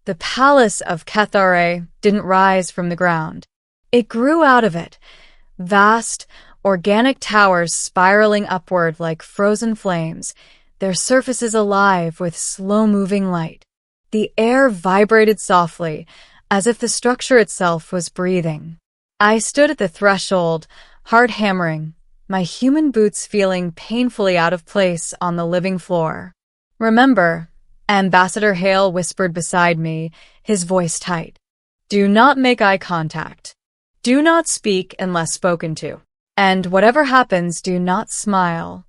The palace of Kethare didn't rise from the ground. It grew out of it, vast, organic towers spiraling upward like frozen flames, their surfaces alive with slow-moving light. The air vibrated softly, as if the structure itself was breathing. I stood at the threshold, heart hammering, my human boots feeling painfully out of place on the living floor. "Remember," Ambassador Hale whispered beside me, his voice tight. "Do not make eye contact. Do not speak unless spoken to. And whatever happens, do not smile."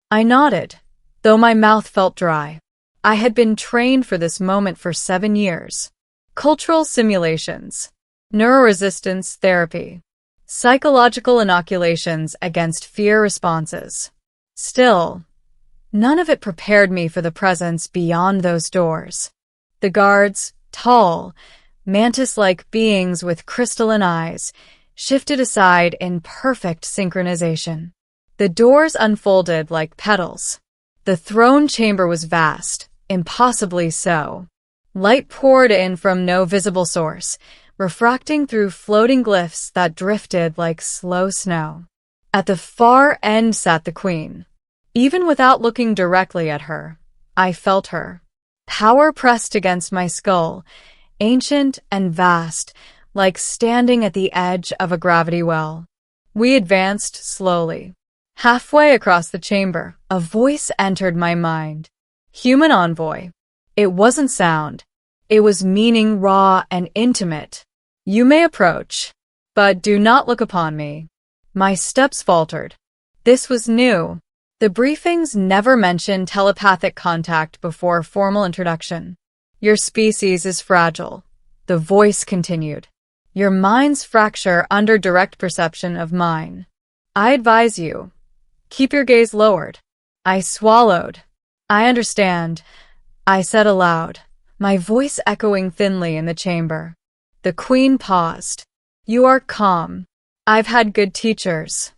I nodded, though my mouth felt dry. I had been trained for this moment for 7 years. Cultural simulations, neuroresistance therapy, psychological inoculations against fear responses. Still, none of it prepared me for the presence beyond those doors. The guards, tall, mantis-like beings with crystalline eyes, shifted aside in perfect synchronization. The doors unfolded like petals. The throne chamber was vast, impossibly so. Light poured in from no visible source, refracting through floating glyphs that drifted like slow snow. At the far end sat the queen. Even without looking directly at her, I felt her. Power pressed against my skull, ancient and vast, like standing at the edge of a gravity well. We advanced slowly. Halfway across the chamber, a voice entered my mind. Human envoy. It wasn't sound. It was meaning raw and intimate. "You may approach, but do not look upon me." My steps faltered. This was new. The briefings never mentioned telepathic contact before formal introduction. "Your species is fragile," the voice continued. "Your minds fracture under direct perception of mine. I advise you, keep your gaze lowered." I swallowed. "I understand," I said aloud, my voice echoing thinly in the chamber. The queen paused. "You are calm. I've had good teachers."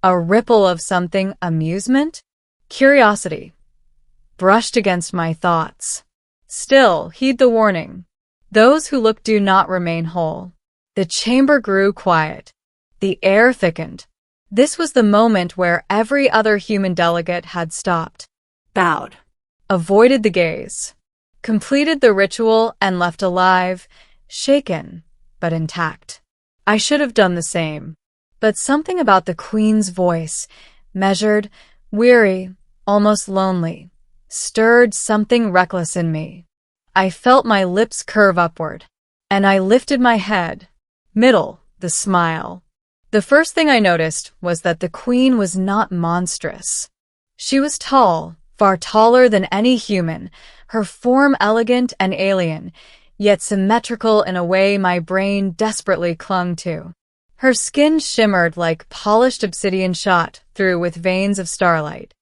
A ripple of something, amusement? Curiosity, brushed against my thoughts. "Still, heed the warning. Those who look do not remain whole." The chamber grew quiet. The air thickened. This was the moment where every other human delegate had stopped, bowed, avoided the gaze, completed the ritual, and left alive, shaken, but intact. I should have done the same. But something about the queen's voice, measured, weary, almost lonely, stirred something reckless in me. I felt my lips curve upward, and I lifted my head. Middle, the smile. The first thing I noticed was that the queen was not monstrous. She was tall, far taller than any human, her form elegant and alien, yet symmetrical in a way my brain desperately clung to. Her skin shimmered like polished obsidian shot through with veins of starlight.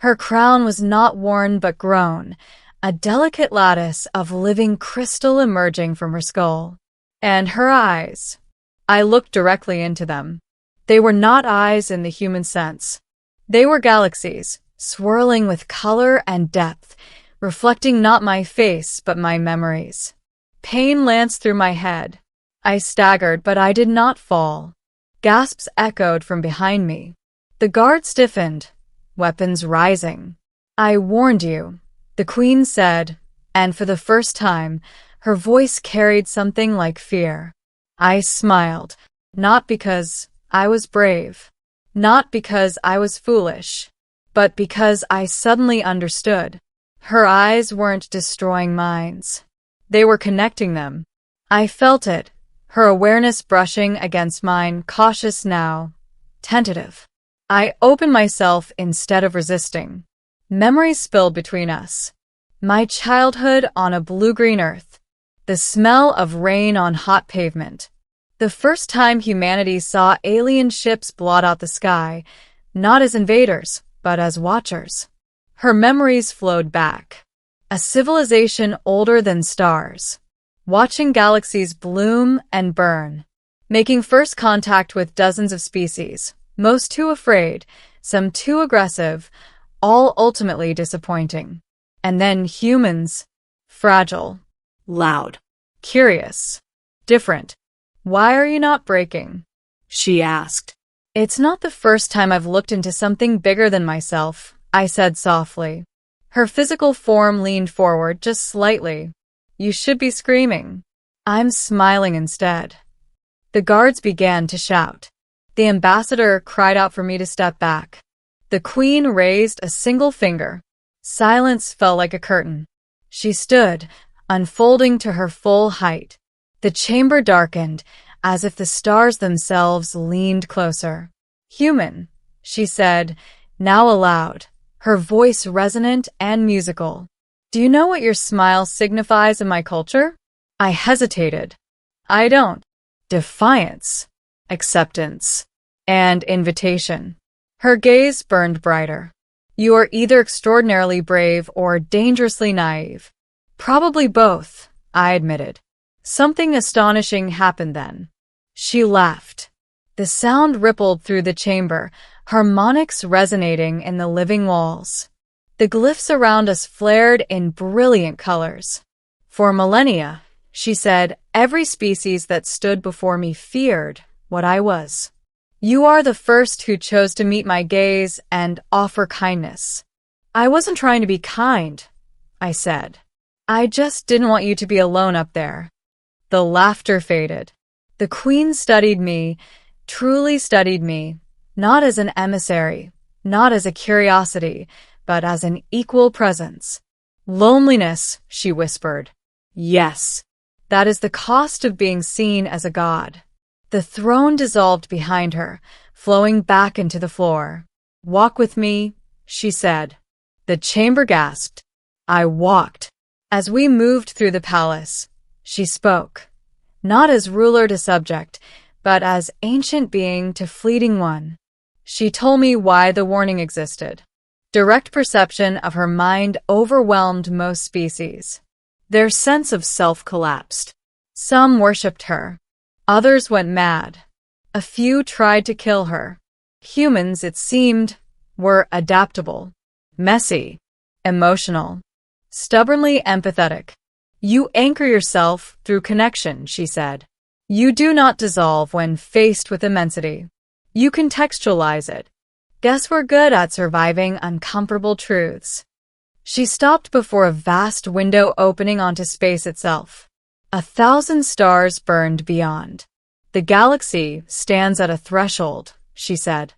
Her crown was not worn but grown, a delicate lattice of living crystal emerging from her skull. And her eyes. I looked directly into them. They were not eyes in the human sense. They were galaxies, swirling with color and depth, reflecting not my face but my memories. Pain lanced through my head. I staggered, but I did not fall. Gasps echoed from behind me. The guard stiffened, weapons rising. "I warned you," the queen said, and for the first time, her voice carried something like fear. I smiled, not because I was brave, not because I was foolish, but because I suddenly understood. Her eyes weren't destroying minds. They were connecting them. I felt it, her awareness brushing against mine, cautious now, tentative. I opened myself instead of resisting. Memories spilled between us. My childhood on a blue-green earth. The smell of rain on hot pavement. The first time humanity saw alien ships blot out the sky, not as invaders, but as watchers. Her memories flowed back. A civilization older than stars, watching galaxies bloom and burn, making first contact with dozens of species, most too afraid, some too aggressive, all ultimately disappointing. And then humans, fragile, Loud. Curious. Different. Why are you not breaking? She asked. It's not the first time I've looked into something bigger than myself, I said softly. Her physical form leaned forward just slightly. You should be screaming. I'm smiling instead. The guards began to shout. The ambassador cried out for me to step back. The queen raised a single finger. Silence fell like a curtain. She stood, unfolding to her full height. The chamber darkened, as if the stars themselves leaned closer. Human, she said, now aloud, her voice resonant and musical. Do you know what your smile signifies in my culture? I hesitated. I don't. Defiance, acceptance, and invitation. Her gaze burned brighter. You are either extraordinarily brave or dangerously naive. Probably both, I admitted. Something astonishing happened then. She laughed. The sound rippled through the chamber, harmonics resonating in the living walls. The glyphs around us flared in brilliant colors. For millennia, she said, every species that stood before me feared what I was. You are the first who chose to meet my gaze and offer kindness. I wasn't trying to be kind, I said. I just didn't want you to be alone up there. The laughter faded. The queen studied me, truly studied me, not as an emissary, not as a curiosity, but as an equal presence. Loneliness, she whispered. Yes, that is the cost of being seen as a god. The throne dissolved behind her, flowing back into the floor. Walk with me, she said. The chamber gasped. I walked. As we moved through the palace, she spoke, not as ruler to subject, but as ancient being to fleeting one. She told me why the warning existed. Direct perception of her mind overwhelmed most species. Their sense of self collapsed. Some worshipped her. Others went mad. A few tried to kill her. Humans, it seemed, were adaptable, messy, emotional, stubbornly empathetic. You anchor yourself through connection, she said. You do not dissolve when faced with immensity. You contextualize it. Guess we're good at surviving uncomfortable truths. She stopped before a vast window opening onto space itself. 1,000 stars burned beyond. The galaxy stands at a threshold, she said.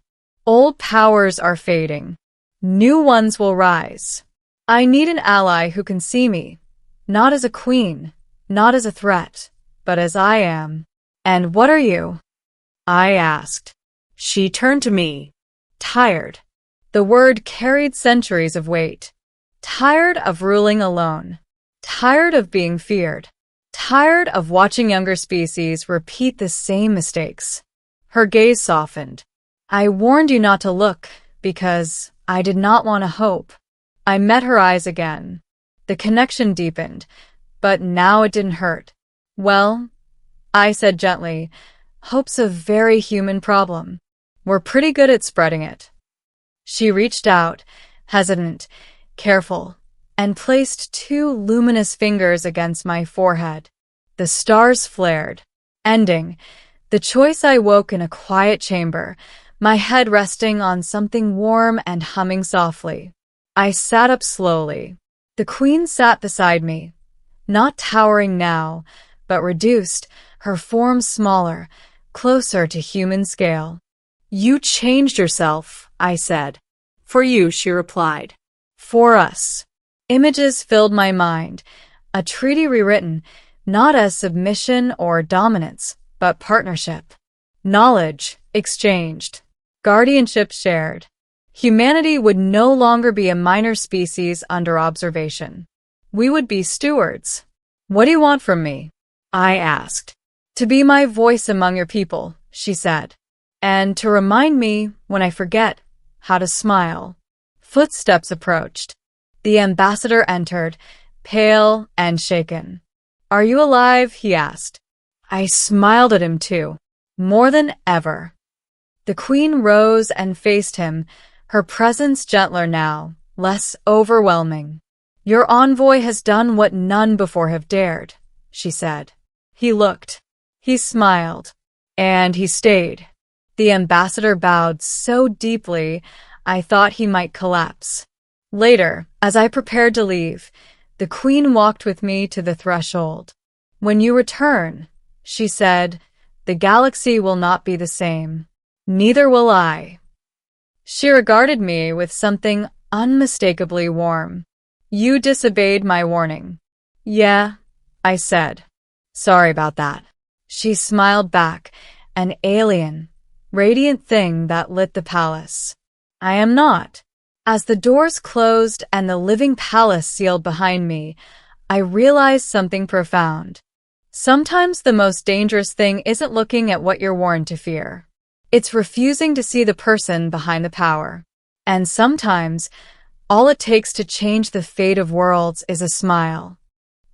Old powers are fading. New ones will rise. I need an ally who can see me, not as a queen, not as a threat, but as I am. And what are you? I asked. She turned to me. Tired. The word carried centuries of weight. Tired of ruling alone. Tired of being feared. Tired of watching younger species repeat the same mistakes. Her gaze softened. I warned you not to look, because I did not want to hope. I met her eyes again. The connection deepened, but now it didn't hurt. Well, I said gently, hope's a very human problem. We're pretty good at spreading it. She reached out, hesitant, careful, and placed 2 luminous fingers against my forehead. The stars flared. Ending. The choice I woke in a quiet chamber, my head resting on something warm and humming softly. I sat up slowly. The queen sat beside me, not towering now, but reduced, her form smaller, closer to human scale. You changed yourself, I said. For you, she replied. For us. Images filled my mind, a treaty rewritten, not as submission or dominance, but partnership. Knowledge exchanged. Guardianship shared. Humanity would no longer be a minor species under observation. We would be stewards. What do you want from me? I asked. To be my voice among your people, she said. And to remind me, when I forget, how to smile. Footsteps approached. The ambassador entered, pale and shaken. Are you alive? He asked. I smiled at him too, more than ever. The queen rose and faced him, her presence gentler now, less overwhelming. Your envoy has done what none before have dared, she said. He looked. He smiled. And he stayed. The ambassador bowed so deeply, I thought he might collapse. Later, as I prepared to leave, the queen walked with me to the threshold. When you return, she said, the galaxy will not be the same. Neither will I. She regarded me with something unmistakably warm. You disobeyed my warning. Yeah, I said. Sorry about that. She smiled back, an alien, radiant thing that lit the palace. I am not. As the doors closed and the living palace sealed behind me, I realized something profound. Sometimes the most dangerous thing isn't looking at what you're warned to fear. It's refusing to see the person behind the power. And sometimes, all it takes to change the fate of worlds is a smile.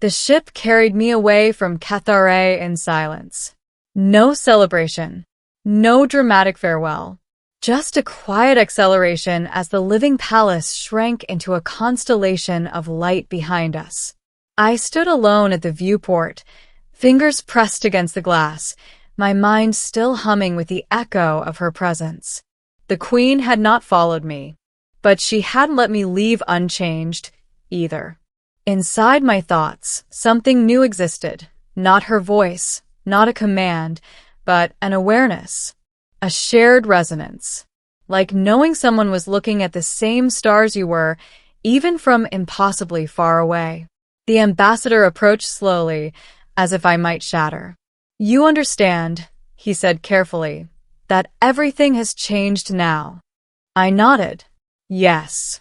The ship carried me away from Cathare in silence. No celebration. No dramatic farewell. Just a quiet acceleration as the living palace shrank into a constellation of light behind us. I stood alone at the viewport, fingers pressed against the glass, my mind still humming with the echo of her presence. The queen had not followed me, but she hadn't let me leave unchanged, either. Inside my thoughts, something new existed, not her voice, not a command, but an awareness, a shared resonance, like knowing someone was looking at the same stars you were, even from impossibly far away. The ambassador approached slowly, as if I might shatter. You understand, he said carefully, that everything has changed now. I nodded. Yes.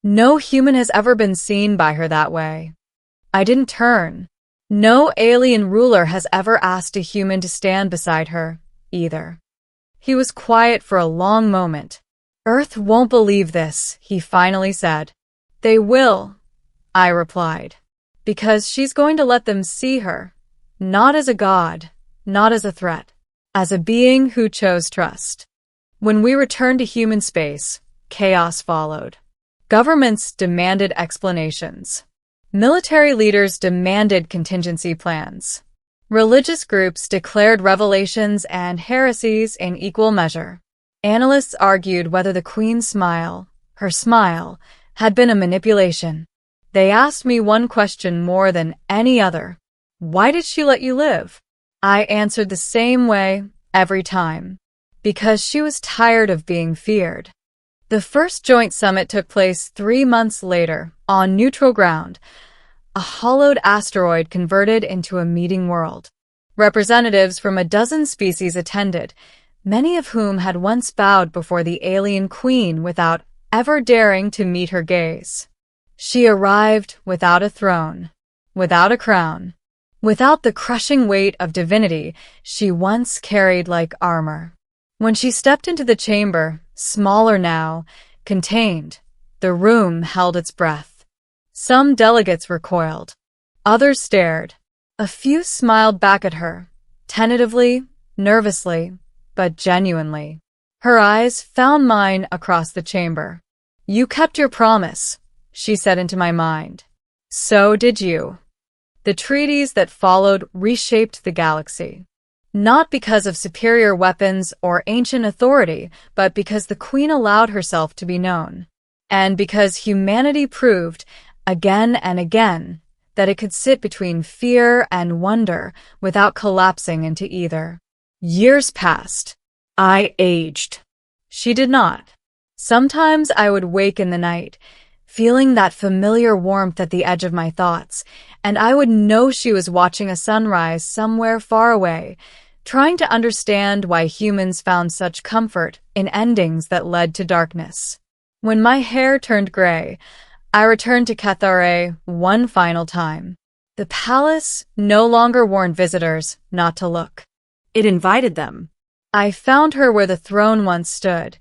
No human has ever been seen by her that way. I didn't turn. No alien ruler has ever asked a human to stand beside her, either. He was quiet for a long moment. Earth won't believe this, he finally said. They will, I replied, because she's going to let them see her, not as a god, not as a threat, as a being who chose trust. When we returned to human space, chaos followed. Governments demanded explanations. Military leaders demanded contingency plans. Religious groups declared revelations and heresies in equal measure. Analysts argued whether the queen's smile, her smile, had been a manipulation. They asked me one question more than any other. Why did she let you live? I answered the same way every time. Because she was tired of being feared. The first joint summit took place 3 months later, on neutral ground, a hollowed asteroid converted into a meeting world. Representatives from a dozen species attended, many of whom had once bowed before the alien queen without ever daring to meet her gaze. She arrived without a throne, without a crown, without the crushing weight of divinity she once carried like armor. When she stepped into the chamber, smaller now, contained, the room held its breath. Some delegates recoiled. Others stared. A few smiled back at her, tentatively, nervously, but genuinely. Her eyes found mine across the chamber. You kept your promise, she said into my mind. So did you. The treaties that followed reshaped the galaxy. Not because of superior weapons or ancient authority, but because the queen allowed herself to be known. And because humanity proved, again and again, that it could sit between fear and wonder without collapsing into either. Years passed. I aged. She did not. Sometimes I would wake in the night, feeling that familiar warmth at the edge of my thoughts, and I would know she was watching a sunrise somewhere far away, trying to understand why humans found such comfort in endings that led to darkness. When my hair turned gray, I returned to Cathare one final time. The palace no longer warned visitors not to look. It invited them. I found her where the throne once stood,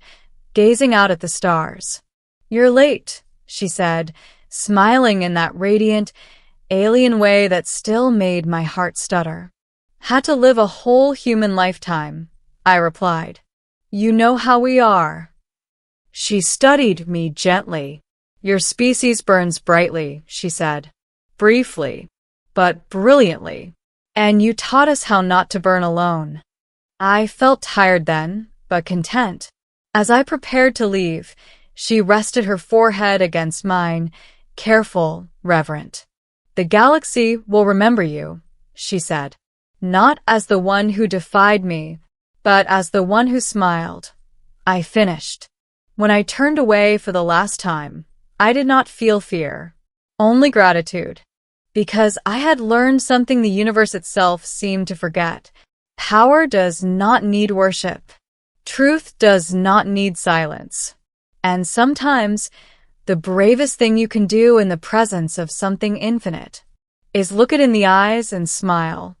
gazing out at the stars. You're late, she said, smiling in that radiant, alien way that still made my heart stutter. Had to live a whole human lifetime, I replied. You know how we are. She studied me gently. Your species burns brightly, she said. Briefly. but brilliantly. And you taught us how not to burn alone. I felt tired then, but content. As I prepared to leave, she rested her forehead against mine, careful, reverent. The galaxy will remember you, she said, not as the one who defied me, but as the one who smiled. I finished. When I turned away for the last time, I did not feel fear, only gratitude, because I had learned something the universe itself seemed to forget. Power does not need worship. Truth does not need silence. And sometimes, the bravest thing you can do in the presence of something infinite is look it in the eyes and smile.